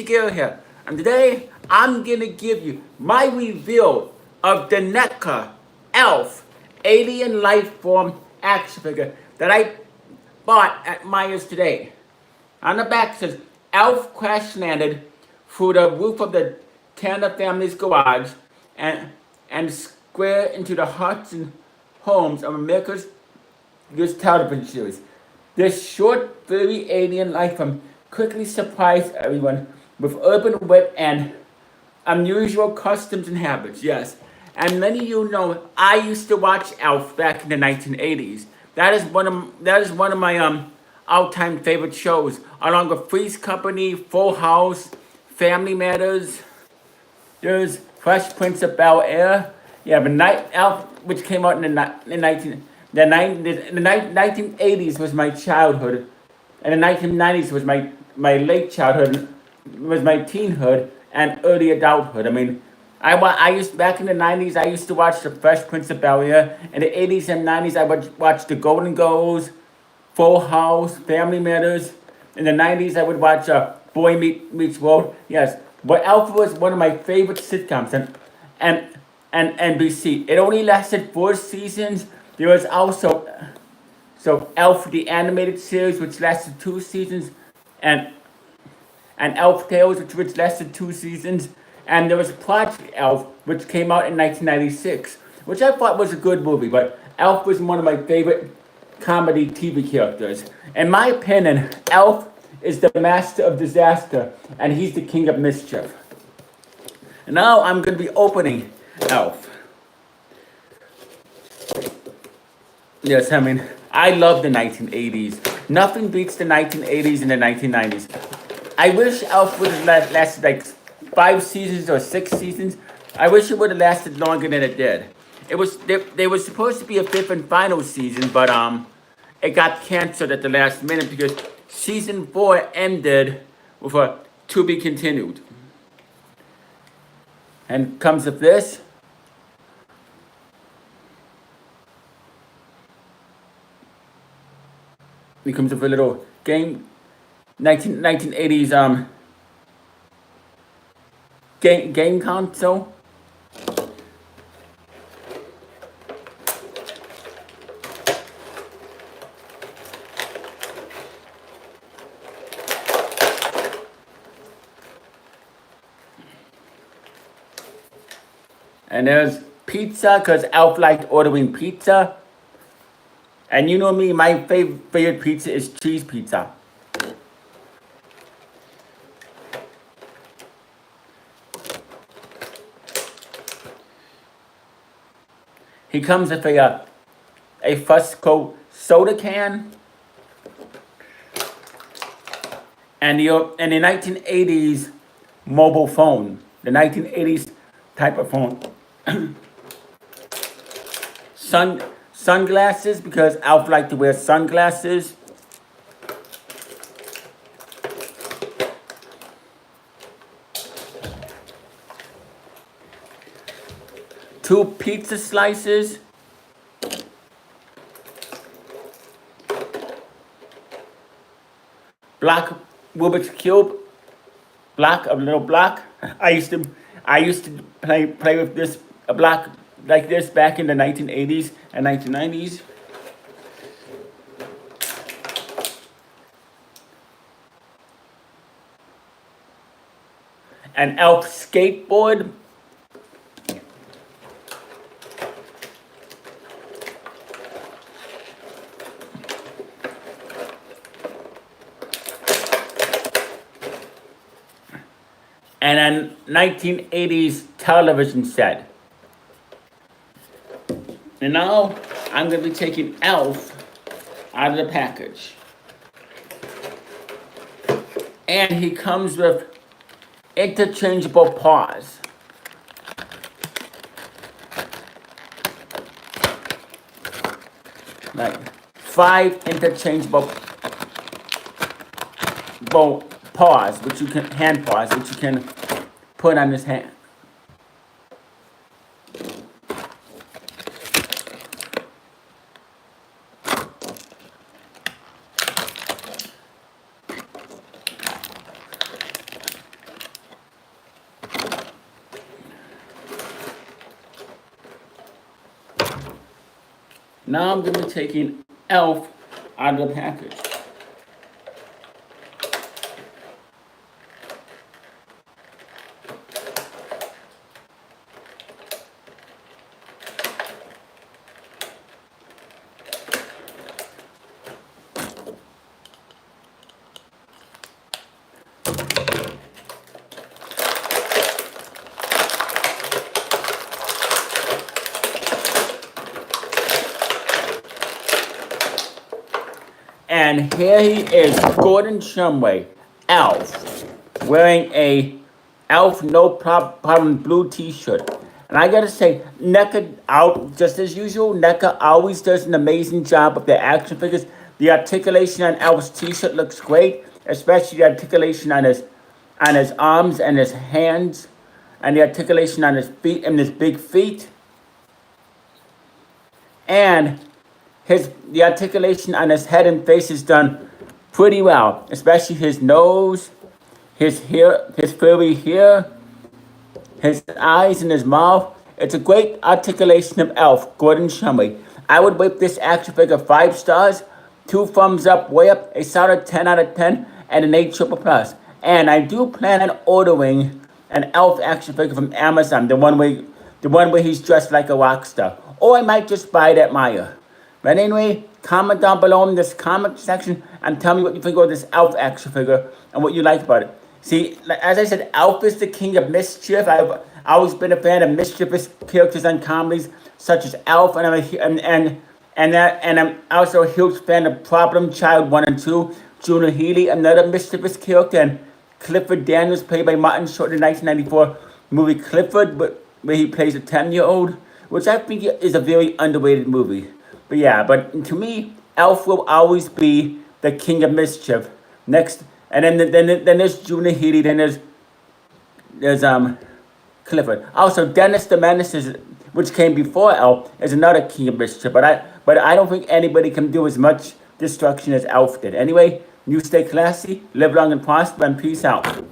Shigeo here, and today I'm gonna give you my review of the NECA Elf Alien Life Form action figure that I bought at Myers today. On the back says, Elf crash landed through the roof of the Tanner family's garage and square into the hearts and homes of America's this television series. This short, furry alien life form quickly surprised everyone with urban wit and unusual customs and habits. Yes, and many of you know I used to watch Elf back in the 1980s. That is one of my all-time favorite shows, along with Three's Company, Full House, Family Matters. There's Fresh Prince of Bel-Air. You have a Night Elf, which came out in the 1980s was my childhood, and the 1990s was my late childhood, was my teenhood and early adulthood. I mean, I used back in the 90s. I used to watch the Fresh Prince of Bel-Air. In the 80s and 90s, I would watch the Golden Girls, Full House, Family Matters. In the 90s, I would watch Boy Meets World. Yes, but Elf was one of my favorite sitcoms, and NBC. It only lasted 4 seasons. There was also Elf the animated series, which lasted 2 seasons, and Elf Tales, which lasted 2 seasons, and there was Project Elf, which came out in 1996, which I thought was a good movie. But Elf was one of my favorite comedy TV characters. In my opinion, Elf is the master of disaster, and he's the king of mischief. And now I'm going to be opening Elf. Yes, I mean, I love the 1980s. Nothing beats the 1980s and the 1990s. I wish Elf would have lasted like 5 seasons or 6 seasons. I wish it would have lasted longer than it did. There was supposed to be a 5th and final season, but it got canceled at the last minute because season 4 ended with a to be continued. And comes with this. It comes with a little game, 1980s game console. And there's pizza, because Elf liked ordering pizza. And you know me, my favorite pizza is cheese pizza. He comes with a Fusco soda can. And the 1980s mobile phone. The 1980s type of phone. Sunglasses, because Elf liked to wear sunglasses. Two pizza slices. Block Rubik's Cube. A little block. I used to play with this a block like this back in the 1980s and 1990s. An Elf skateboard. And a 1980s television set. And now I'm going to be taking Elf out of the package. And he comes with interchangeable paws. Like 5 interchangeable paws, which you can hand paws, which you can put on his hand. Now I'm going to be taking Elf out of the package. And here he is, Gordon Shumway, Elf, wearing a Elf No Problem blue t-shirt. And I gotta say, NECA out just as usual. NECA always does an amazing job of their action figures. The articulation on Elf's t-shirt looks great, especially the articulation on his arms and his hands, and the articulation on his feet and his big feet. And the articulation on his head and face is done pretty well, especially his nose, his hair, his furry hair, his eyes and his mouth. It's a great articulation of Elf, Gordon Shumway. I would rate this action figure 5 stars, 2 thumbs up, way up, a solid 10 out of 10, and an 8 triple plus. And I do plan on ordering an Elf action figure from Amazon, the one where he's dressed like a rock star. Or I might just buy it at Meijer. But anyway, comment down below in this comment section and tell me what you think of this Elf action figure and what you like about it. See, as I said, Elf is the king of mischief. I've always been a fan of mischievous characters on comedies such as Elf, and I'm also a huge fan of Problem Child 1 and 2, Junior Healy, another mischievous character, and Clifford Daniels, played by Martin Short in the 1994 movie Clifford, where he plays a 10-year-old, which I think is a very underrated movie. But yeah, but to me, Elf will always be the king of mischief. Next, and then there's Junior Healy, then there's Clifford. Also, Dennis the Menace, which came before Elf, is another king of mischief. But I don't think anybody can do as much destruction as Elf did. Anyway, you stay classy, live long and prosper, and peace out.